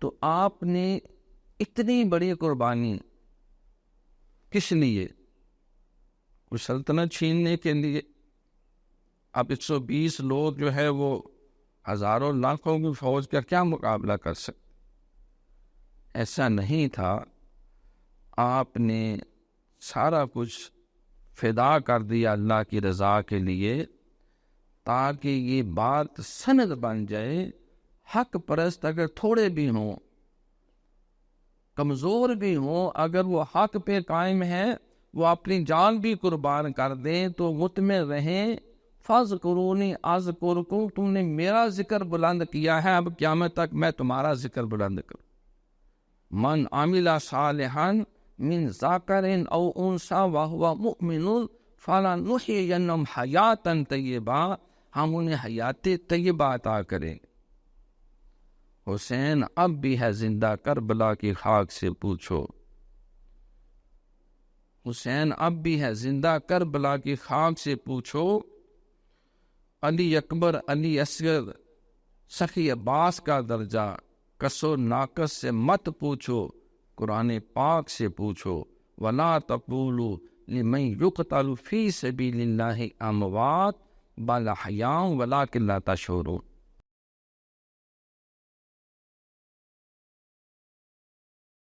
تو آپ نے اتنی بڑی قربانی کس لیے؟ کوئی سلطنت چھیننے کے لیے؟ اب 120 لوگ جو ہے وہ ہزاروں لاکھوں کی فوج کا کیا مقابلہ کر سکتے؟ ایسا نہیں تھا. آپ نے سارا کچھ فدا کر دیا اللہ کی رضا کے لیے، تاکہ یہ بات سند بن جائے. حق پرست اگر تھوڑے بھی ہوں، کمزور بھی ہوں، اگر وہ حق پہ قائم ہے، وہ اپنی جان بھی قربان کر دیں تو مطمئن رہیں فَاذْكُرُونِی أَذْكُرْكُمْ، تم نے میرا ذکر بلند کیا ہے، اب قیامت تک میں تمہارا ذکر بلند کروں. من عمل صالحا من ذکر او انثی وہو مؤمن فلنحیینہم حیاتا طیبہ، ہم انہیں حیات طیبہ عطا کریں. حسین اب بھی ہے زندہ، کربلا کی خاک سے پوچھو. حسین اب بھی ہے زندہ، کربلا کی خاک سے پوچھو. علی اکبر، علی اصغر، سخی عباس کا درجہ کس و ناقص سے مت پوچھو، قرآن پاک سے پوچھو. وَلَا تَقُولُوا لِمَنْ يُقْتَلُ فِي سَبِيلِ اللَّهِ أَمْوَاتٌ بَلْ أَحْيَاءٌ وَلَٰكِنْ لَا تَشْعُرُونَ.